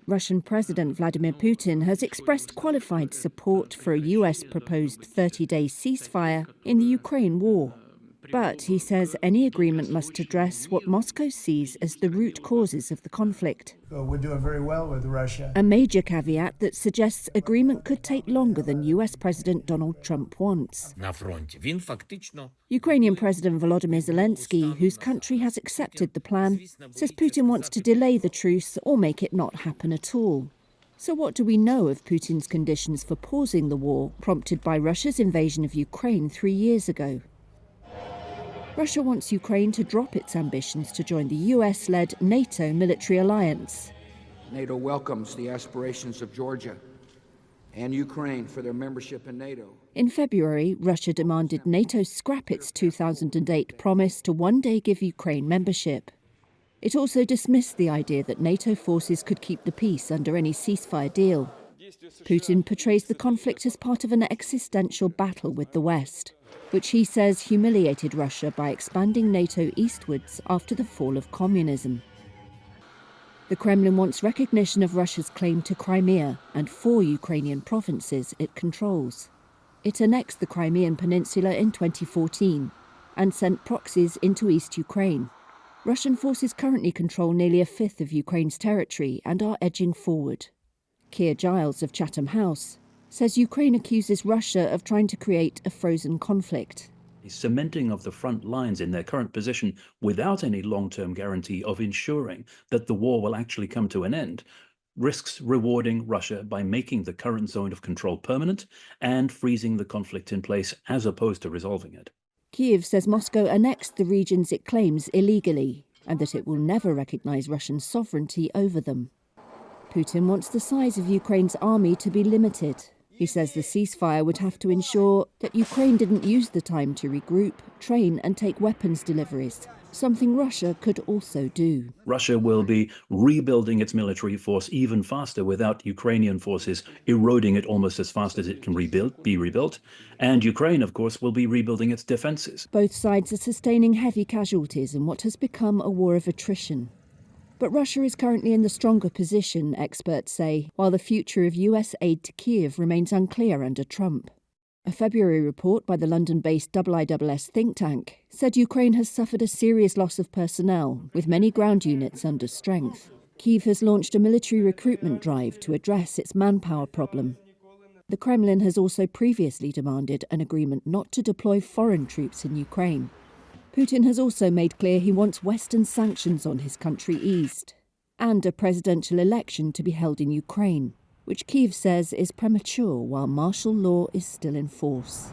Russian President Vladimir Putin has expressed qualified support for a US proposed 30-day ceasefire in the Ukraine war. But he says any agreement must address what Moscow sees as the root causes of the conflict. We're doing very well with Russia. A major caveat that suggests agreement could take longer than US President Donald Trump wants. Ukrainian President Volodymyr Zelenskyy, whose country has accepted the plan, says Putin wants to delay the truce or make it not happen at all. So what do we know of Putin's conditions for pausing the war prompted by Russia's invasion of Ukraine 3 years ago? Russia wants Ukraine to drop its ambitions to join the US-led NATO military alliance. NATO welcomes the aspirations of Georgia and Ukraine for their membership in NATO. In February, Russia demanded NATO scrap its 2008 promise to one day give Ukraine membership. It also dismissed the idea that NATO forces could keep the peace under any ceasefire deal. Putin portrays the conflict as part of an existential battle with the West, which he says humiliated Russia by expanding NATO eastwards after the fall of communism. The Kremlin wants recognition of Russia's claim to Crimea and 4 Ukrainian provinces it controls. It annexed the Crimean Peninsula in 2014 and sent proxies into East Ukraine. Russian forces currently control nearly a fifth of Ukraine's territory and are edging forward. Keir Giles of Chatham House says Ukraine accuses Russia of trying to create a frozen conflict. The cementing of the front lines in their current position without any long-term guarantee of ensuring that the war will actually come to an end risks rewarding Russia by making the current zone of control permanent and freezing the conflict in place as opposed to resolving it. Kyiv says Moscow annexed the regions it claims illegally and that it will never recognize Russian sovereignty over them. Putin wants the size of Ukraine's army to be limited. He says the ceasefire would have to ensure that Ukraine didn't use the time to regroup, train and take weapons deliveries, something Russia could also do. Russia will be rebuilding its military force even faster without Ukrainian forces eroding it almost as fast as it can be rebuilt. And Ukraine, of course, will be rebuilding its defenses. Both sides are sustaining heavy casualties in what has become a war of attrition. But Russia is currently in the stronger position, experts say, while the future of US aid to Kyiv remains unclear under Trump. A February report by the London-based IISS think tank said Ukraine has suffered a serious loss of personnel, with many ground units under strength. Kyiv has launched a military recruitment drive to address its manpower problem. The Kremlin has also previously demanded an agreement not to deploy foreign troops in Ukraine. Putin has also made clear he wants Western sanctions on his country eased, and a presidential election to be held in Ukraine, which Kyiv says is premature while martial law is still in force.